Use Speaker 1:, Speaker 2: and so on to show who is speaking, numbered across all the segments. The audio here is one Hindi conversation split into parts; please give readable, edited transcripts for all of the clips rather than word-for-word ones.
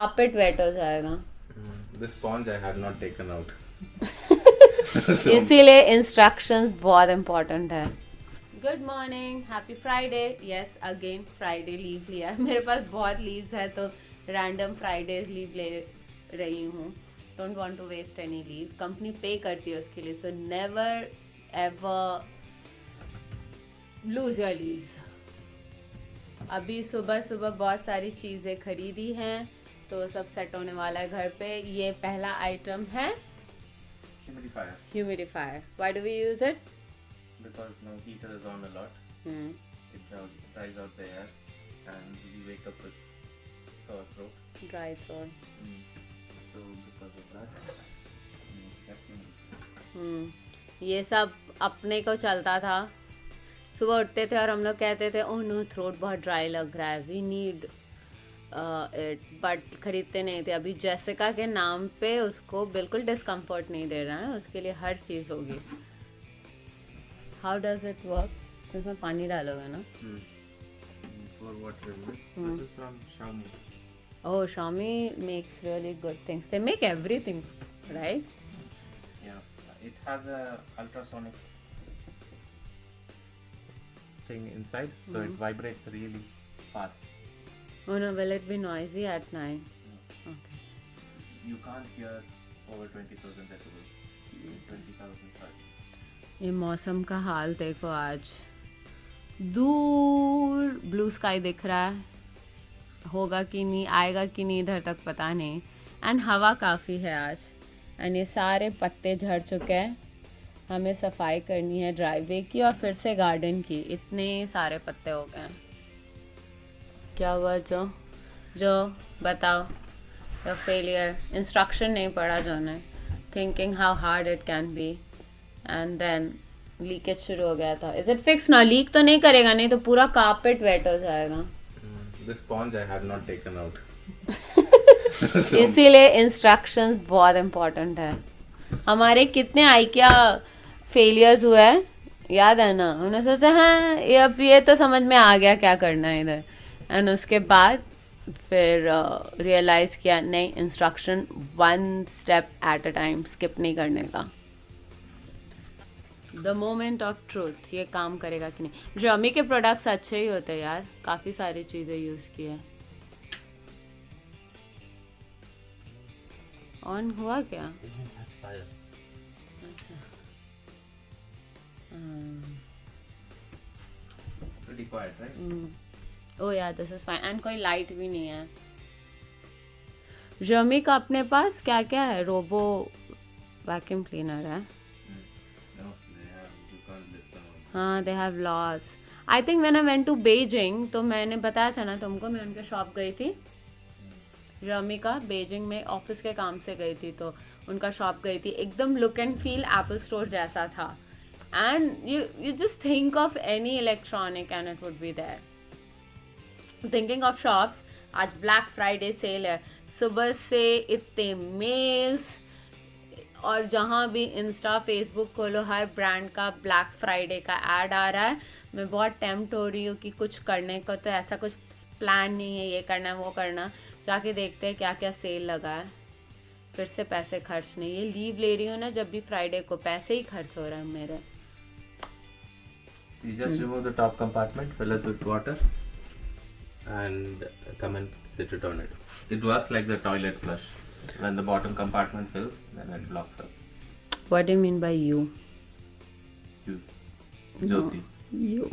Speaker 1: कार्पेट वेट हो जाएगा।
Speaker 2: The sponge I have not taken out.
Speaker 1: इसीलिए इंस्ट्रक्शंस बहुत इम्पोर्टेंट है। Good morning, happy Friday. Yes, again Friday leave लिया है। मेरे पास बहुत लीव्स है तो रैंडम फ्राइडेज लीव ले रही हूँ। Don't want to waste any leave. Company pay करती है उसके लिए, so never ever lose your leaves. अभी सुबह सुबह बहुत सारी चीज़ें खरीदी हैं तो सब सेट होने वाला है घर पे। ये पहला आइटम है
Speaker 2: Humidifier.
Speaker 1: Humidifier. Why do we use it?
Speaker 2: Because now heater is on a lot. It dries out the air and we wake up with sore throat.
Speaker 1: Dry throat.
Speaker 2: So because of that, definitely.
Speaker 1: ये सब अपने को चलता था। सुबह उठते थे और हम लोग कहते थे ओह नो थ्रोट बहुत ड्राई लग रहा है, वी नीड इट, बट खरीदते नहीं थे। अभी जैसिका के नाम पे उसको बिल्कुल डिस्कम्फर्ट नहीं दे रहा है, उसके लिए हर चीज़ होगी। How does it work? इसमें पानी डालोगे ना?
Speaker 2: For what reasons? This is from Xiaomi.
Speaker 1: Oh, Xiaomi makes really good things. They make everything, right?
Speaker 2: Yeah, it has a ultrasonic thing inside, so it vibrates really fast.
Speaker 1: Oh no, will it be noisy at night? Okay.
Speaker 2: You can't hear over 20,000 decibels. 20,000 hertz.
Speaker 1: ये मौसम का हाल देखो, आज दूर ब्लू स्काई दिख रहा है, होगा कि नहीं, आएगा कि नहीं इधर तक पता नहीं। एंड हवा काफ़ी है आज। एंड ये सारे पत्ते झड़ चुके हैं, हमें सफाई करनी है ड्राइववे की और फिर से गार्डन की। इतने सारे पत्ते हो गए हैं। क्या हुआ जो बताओ? The failure. इंस्ट्रक्शन नहीं पढ़ा जो ने, thinking how hard it can be, and then leakage शुरू हो गया था। इज इट फिक्स ना? लीक तो नहीं करेगा, नहीं तो पूरा कार्पेट वेट हो जाएगा।
Speaker 2: The sponge I have not taken out.
Speaker 1: इसीलिए इंस्ट्रक्शंस बहुत इम्पोर्टेंट है। हमारे कितने आइकिया फेलियर्स हुए हैं, याद है ना? उन्होंने सोचा हाँ ये तो समझ में आ गया क्या करना है इधर, एंड उसके बाद फिर रियलाइज़ किया नहीं, instruction 1 step at a time, skip नहीं करने का। द मोमेंट ऑफ ट्रूथ, ये काम करेगा कि नहीं। Xiaomi के प्रोडक्ट्स अच्छे ही होते हैं यार, काफ़ी सारी चीज़ें यूज़ की है। ऑन हुआ क्या? अच्छा।
Speaker 2: Pretty quiet, right?
Speaker 1: ओह यार दिस इज फाइन। एंड कोई लाइट भी नहीं है। Xiaomi का अपने पास क्या क्या है? रोबो वैक्यूम क्लीनर है।
Speaker 2: No, you can't list them all.
Speaker 1: हाँ, they have lots. I think when I went to Beijing, तो मैंने बताया था ना तुमको, मैं उनके शॉप गई थी Xiaomi का, बीजिंग में ऑफिस के काम से गई थी, तो उनका शॉप गई थी। एकदम look and feel Apple store जैसा था। And you just think of any electronic and it would be there. Thinking of shops, आज ब्लैक फ्राइडे सेल है। सुबह से इतने मेल्स, और जहाँ भी इंस्टा फेसबुक खोलो हर ब्रांड का ब्लैक फ्राइडे का ऐड आ रहा है। मैं बहुत टेम्प्ट हो रही हूँ कि कुछ करने का, तो ऐसा कुछ प्लान नहीं है, ये करना वो करना, जाके देखते हैं क्या क्या सेल लगा है। फिर से पैसे खर्च नहीं, ये लीव ले रही हूँ ना जब भी फ्राइडे को, पैसे ही खर्च हो रहे हैं मेरे।
Speaker 2: So you just remove the top compartment, fill it with water, and come and sit it on it. It works like the toilet flush. When the bottom compartment fills, then it locks up.
Speaker 1: What do you mean by you?
Speaker 2: You, Jyoti.
Speaker 1: You.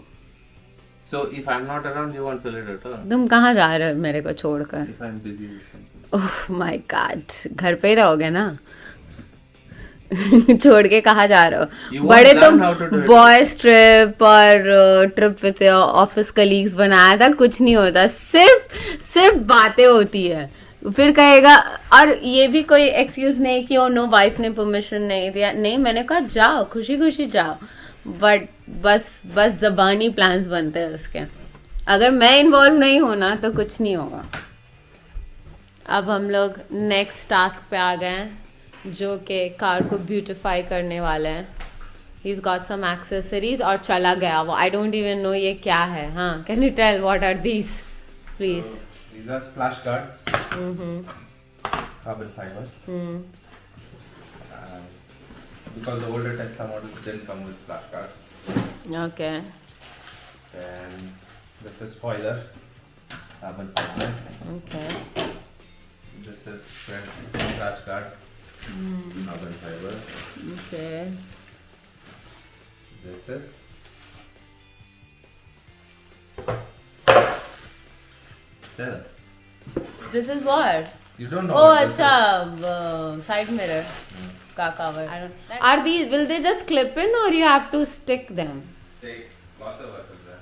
Speaker 2: So if I'm not around, you won't fill it at all.
Speaker 1: तुम कहाँ जा रहे हो मेरे को छोड़कर?
Speaker 2: If I'm busy with something.
Speaker 1: Oh my God, घर पे ही रहोगे ना? छोड़ के कहाँ जा रहे
Speaker 2: You
Speaker 1: हो?
Speaker 2: won't
Speaker 1: बड़े
Speaker 2: learn how to do
Speaker 1: तुम
Speaker 2: it.
Speaker 1: बॉयज ट्रिप और ट्रिप विथ ऑफिस कलीग्स बनाया था, कुछ नहीं होता, सिर्फ बातें होती है। फिर कहेगा, और ये भी कोई एक्सक्यूज नहीं कि ओ नो वाइफ ने परमिशन नहीं दिया। नहीं, मैंने कहा जाओ, खुशी खुशी जाओ, बट बस जबानी प्लान्स बनते हैं उसके। अगर मैं इन्वॉल्व नहीं होना तो कुछ नहीं होगा। अब हम लोग नेक्स्ट टास्क पे आ गए हैं, जो कि कार को ब्यूटिफाई करने वाले हैं। He's got some accessories और चला गया वो। I don't even know ये क्या है। हाँ, can you tell what are these, please?
Speaker 2: So, these are splash guards. carbon fiber. Because the older Tesla models didn't come with flashcards.
Speaker 1: Okay.
Speaker 2: Then this is spoiler, carbon fiber.
Speaker 1: Okay.
Speaker 2: This is scratch guard, carbon fiber.
Speaker 1: Okay.
Speaker 2: This is there.
Speaker 1: This is what?
Speaker 2: You don't know.
Speaker 1: Oh,
Speaker 2: what this
Speaker 1: अच्छा, side mirror का cover. I don't. Are these? Will they just clip in, or you have to stick them?
Speaker 2: is. Takes lots of work with that.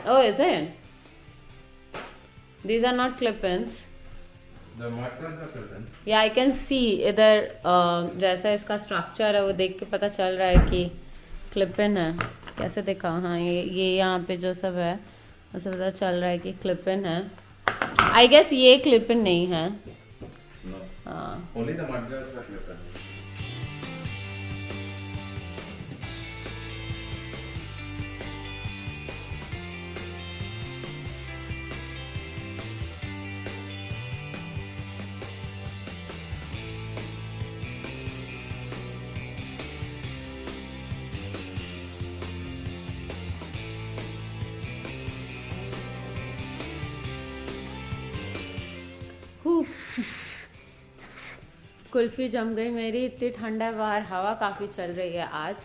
Speaker 1: Oh, is it? These are not clip-ins.
Speaker 2: The markers are present.
Speaker 1: या आई कैन सी इधर जैसा इसका स्ट्रक्चर है वो देख के पता चल रहा है कि क्लिप इन है. कैसे देखा? हाँ, ये यहाँ पे जो सब है उससे पता चल रहा है कि क्लिप इन है. आई गेस ये क्लिप इन नहीं है.
Speaker 2: No.
Speaker 1: हाँ.
Speaker 2: Only the markers are present.
Speaker 1: Kulfi जम गई मेरी. इतनी ठंडा है बाहर, हवा काफ़ी चल रही है आज.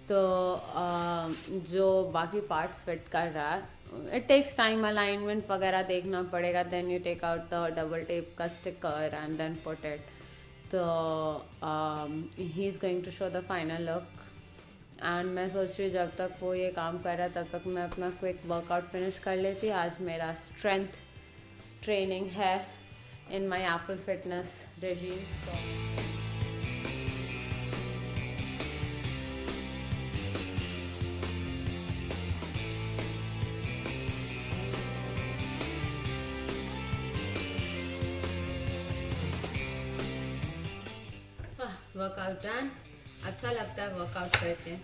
Speaker 1: तो जो बाकी पार्ट्स फिट कर रहा है, इट टेक्स टाइम. अलाइनमेंट वगैरह देखना पड़ेगा. Then you take out the double tape का sticker and then put it. तो he is going to show the final look. And मैं सोच रही हूँ जब तक वो ये काम कर रहा है तब तक मैं अपना क्विक वर्कआउट फिनिश कर लेती. आज मेरा स्ट्रेंथ ट्रेनिंग है in my Apple Fitness regime. Workout done. अच्छा लगता है वर्कआउट करके,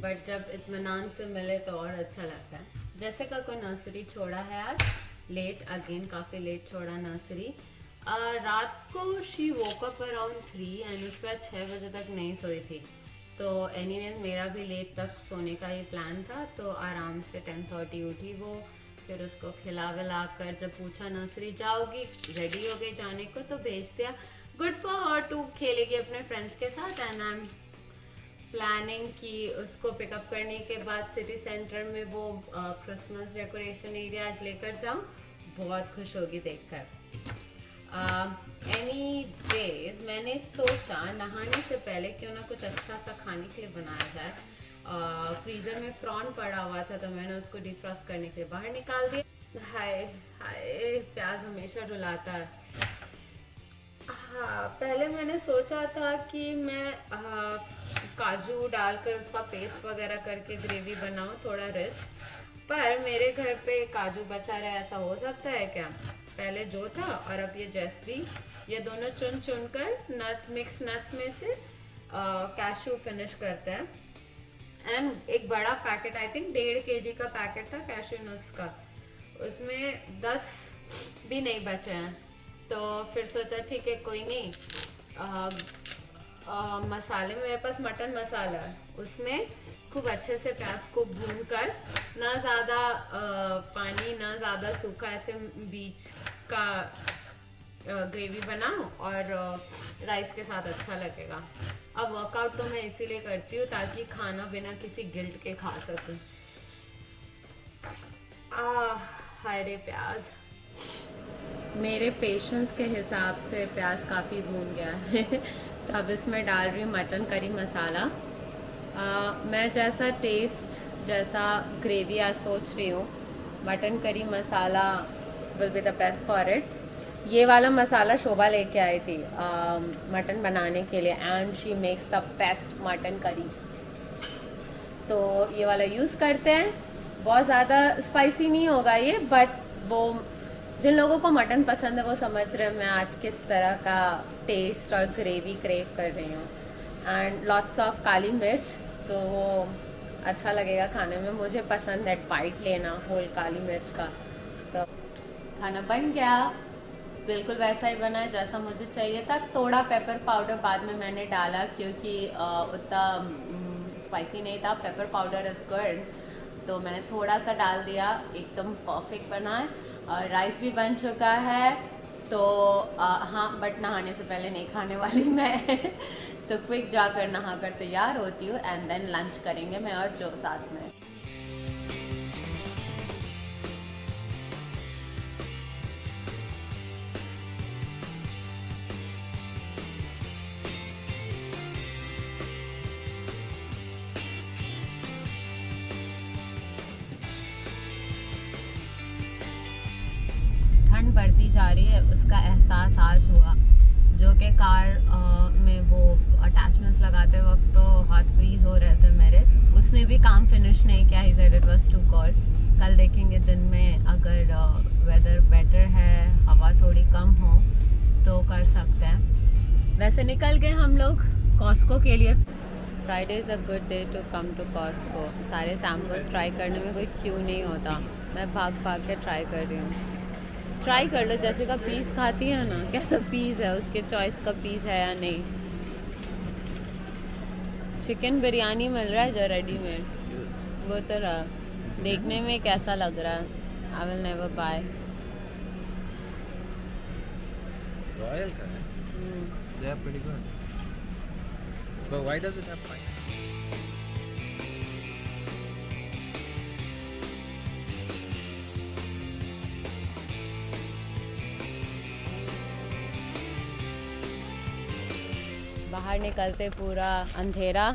Speaker 1: बट जब इत्मीनान से मिले तो और अच्छा लगता है. जैसे का कोई नर्सरी छोड़ा है आज लेट, अगेन काफ़ी लेट छोड़ा नर्सरी. रात को she woke up around 3 and उसके बाद 6 बजे तक नहीं सोई थी. तो एनीवेज मेरा भी लेट तक सोने का ही प्लान था. तो आराम से 10:30 उठी वो. फिर उसको खिला विला कर जब पूछा नर्सरी जाओगी, रेडी हो गई जाने को, तो भेज दिया. गुड फॉर हर टू, खेलेगी अपने फ्रेंड्स के साथ. एंड आई एम प्लानिंग कि उसको पिकअप करने के बाद सिटी सेंटर में वो क्रिसमस डेकोरेशन एरिया आज लेकर जाऊँ. बहुत खुश होगी देखकर. एनीवेज मैंने सोचा नहाने से पहले क्यों ना कुछ अच्छा सा खाने के लिए बनाया जाए. फ्रीज़र में प्रॉन पड़ा हुआ था तो मैंने उसको डिफ्रॉस्ट करने के लिए बाहर निकाल दिया. हाय हाय, प्याज हमेशा रुलाता है. हाँ, पहले मैंने सोचा था कि मैं काजू डालकर उसका पेस्ट वगैरह करके ग्रेवी बनाऊँ थोड़ा रिच. पर मेरे घर पे काजू बचा रहा है, ऐसा हो सकता है क्या? पहले जो था और अब ये जैस्वी, ये दोनों चुन चुन कर नट्स, मिक्स नट्स में से कैशू फिनिश करते हैं. एंड एक बड़ा पैकेट, आई थिंक 1.5 kg का पैकेट था कैशू नट्स का, उसमें 10 भी नहीं बचे हैं. तो फिर सोचा ठीक है कोई नहीं. मसाले में मेरे पास मटन मसाला है, उसमें खूब अच्छे से प्याज को भून कर, ना ज़्यादा पानी ना ज़्यादा सूखा, ऐसे बीच का ग्रेवी बनाऊं और राइस के साथ अच्छा लगेगा. अब वर्कआउट तो मैं इसीलिए करती हूँ ताकि खाना बिना किसी गिल्ट के खा सकूं. हाय रे प्याज. मेरे पेशेंस के हिसाब से प्याज काफ़ी भून गया है. तो अब इसमें डाल रही हूँ मटन करी मसाला. मैं जैसा टेस्ट, जैसा ग्रेवी आज सोच रही हूँ, mutton curry masala will be the best for it. ये वाला मसाला शोभा लेके आई थी मटन बनाने के लिए, and she makes the best mutton curry. तो ये वाला यूज़ करते हैं. बहुत ज़्यादा स्पाइसी नहीं होगा ये, बट वो जिन लोगों को मटन पसंद है वो समझ रहे हैं मैं आज किस तरह का टेस्ट और ग्रेवी क्रेव कर रही हूँ. एंड लॉट्स ऑफ काली मिर्च, तो वो अच्छा लगेगा खाने में. मुझे पसंद है बाइट लेना होल काली मिर्च का. तो खाना बन गया. बिल्कुल वैसा ही बना है जैसा मुझे चाहिए था। थोड़ा पेपर पाउडर बाद में मैंने डाला क्योंकि उतना स्पाइसी नहीं था। पेपर पाउडर इज़ गुड, तो मैंने थोड़ा सा डाल दिया। एकदम परफेक्ट बना है। और राइस भी बन चुका है। तो हाँ, बट नहाने से पहले नहीं खाने वाली मैं तो क्विक जाकर नहा कर तैयार होती हूँ एंड देन लंच करेंगे मैं और जो साथ में। ठंड बढ़ती जा रही है, उसका एहसास आज हुआ। जो कि कार में वो अटैचमेंट्स लगाते वक्त तो हाथ फ्रीज हो रहे थे मेरे। उसने भी काम फिनिश नहीं किया। He said it was too cold. कल देखेंगे दिन में अगर वेदर बेटर है, हवा थोड़ी कम हो तो कर सकते हैं। वैसे निकल गए हम लोग कॉस्को के लिए। Friday is a good day to come to Costco. सारे सैम्पल्स ट्राई करने में कोई क्यों नहीं होता। मैं भाग भाग के ट्राई कर रही हूँ। ट्राई कर लो, जैसे का पीस खाती है ना, कैसा पीस है, उसके चॉइस का पीस है या नहीं। चिकन बिरयानी मिल रहा है जो रेडीमेड, वो तो रहा देखने में कैसा लग रहा है। I will never buy.
Speaker 3: Royal का है? They are pretty good. But why does it have pineapple?
Speaker 1: बाहर निकलते पूरा अंधेरा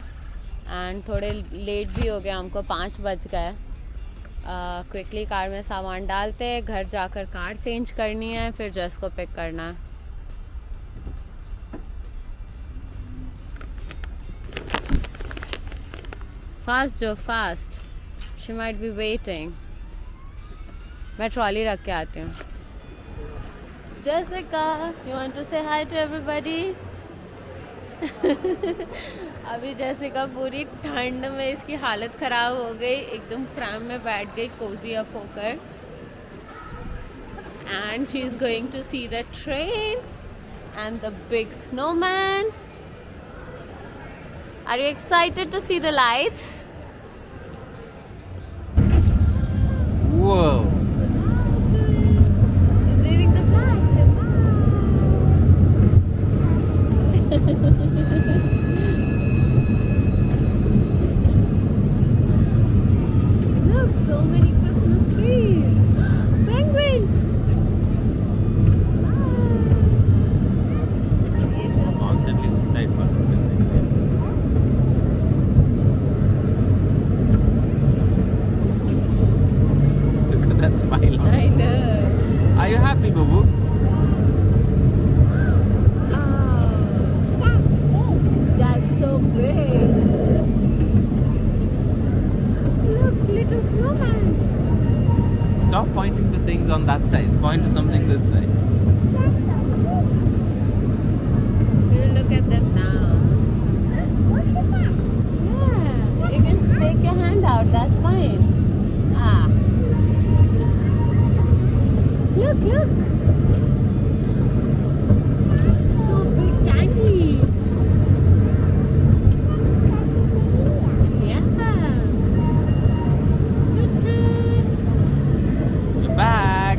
Speaker 1: एंड थोड़े लेट भी हो गया हमको, 5 बज गए। क्विकली कार में सामान डालते, घर जाकर कार चेंज करनी है, फिर जस को पिक करना है। फास्ट जो fast, she might be waiting. मैं ट्रॉली रख के आती हूँ। जैसिका, यू वांट टू से हाय टू एवरीबॉडी? अभी जैसिका पूरी ठंड में इसकी हालत ख़राब हो गई, एकदम प्रैम में बैठ गई कोजी अप होकर। And she is going to see the train and the big snowman. Are you excited to see the lights?
Speaker 3: Whoa!
Speaker 1: Waving the flag, say look, so many Christmas trees. Penguin. ये सब
Speaker 3: Constantly उस side पर Look at that smile.
Speaker 1: I know.
Speaker 3: Are you happy, Babu?
Speaker 1: That's so big. Look, little snowman.
Speaker 3: Stop pointing to things on that side. Point to something this side.
Speaker 1: We'll look at them now. Yeah, you can take your hand out. That's fine. Ah. Look, look. So big candies. Yeah.
Speaker 3: You're back.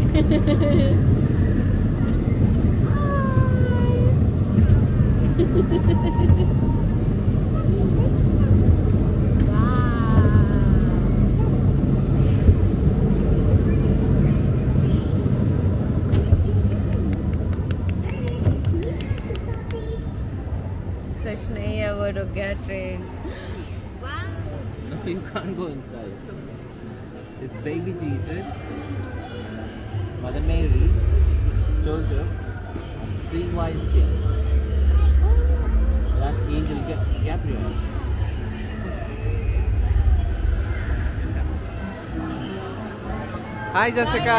Speaker 1: कुछ नहीं है, वो रुक गया train.
Speaker 3: No, you can't go inside. It's baby Jesus, Mother Mary, Joseph, 3 wise kids. That's Angel Gabriel. Hi, Jessica.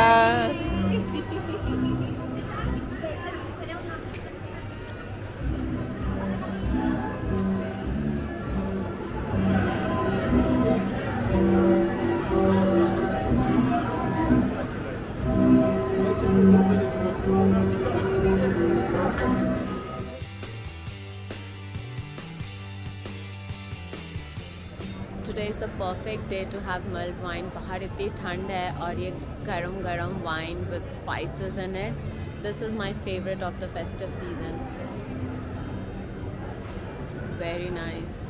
Speaker 1: Is the perfect day to have milk wine. बाहर इतनी ठंड है और ये गरम गरम wine with spices in it. This is my favourite of the festive season. Very nice.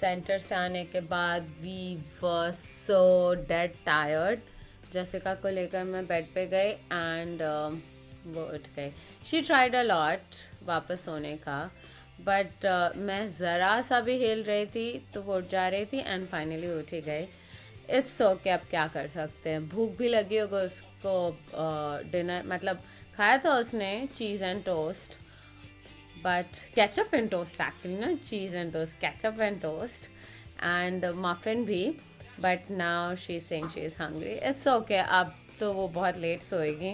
Speaker 1: Centre से आने के बाद we were so dead tired. Jessica को लेकर मैं बेड पे गई एंड वो उठ गई. शी ट्राइड अ लॉट वापस सोने का, बट मैं ज़रा सा भी हिल रही थी तो वो उठ जा रही थी एंड फाइनली उठ ही गई. इट्स ओके, अब क्या कर सकते हैं. भूख भी लगी होगी उसको. डिनर मतलब खाया था उसने cheese and toast, but ketchup and toast actually, not cheese and toast, ketchup and toast and muffin bhi. But now she's saying she is hungry. It's okay, अब तो वो बहुत लेट सोएगी,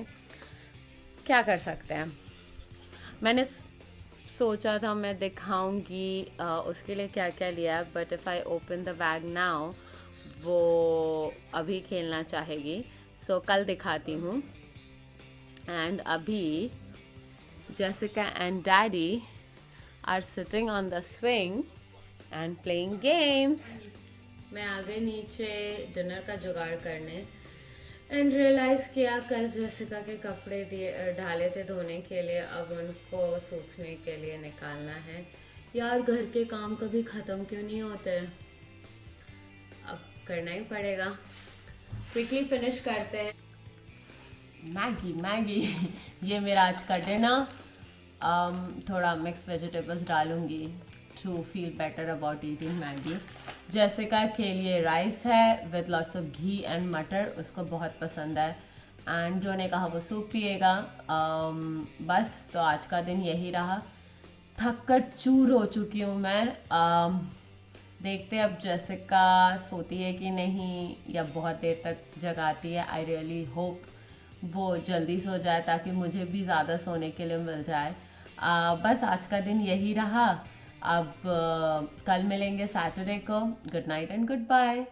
Speaker 1: क्या कर सकते हैं. मैंने सोचा था मैं दिखाऊंगी उसके लिए क्या क्या लिया, but if I open the bag now वो अभी खेलना चाहेगी, सो कल दिखाती हूँ. एंड अभी Jessica and Daddy are sitting on the swing and playing games. मैं आ गई नीचे डिनर का जुगाड़ करने एंड रियलाइज़ किया कल जेसिका के कपड़े डाले थे धोने के लिए, अब उनको सूखने के लिए निकालना है. यार घर के काम कभी ख़त्म क्यों नहीं होते, अब करना ही पड़ेगा. क्विकली फिनिश करते हैं. मैगी ये मेरा आज का डिनर. थोड़ा मिक्स वेजिटेबल्स डालूंगी to feel better about eating Maggi. Jessica के लिए राइस है with lots of ghee and matar, उसको बहुत पसंद है. एंड जो ने कहा वो सूप पिएगा. बस तो आज का दिन यही रहा. थक कर चूर हो चुकी हूँ मैं. देखते अब जेसिका सोती है कि नहीं या बहुत देर तक जगाती है. आई रियली होप वो जल्दी सो जाए ताकि मुझे भी ज़्यादा सोने के लिए मिल जाए. बस आज का दिन यही रहा. अब कल मिलेंगे सैटरडे को. Good night and good bye.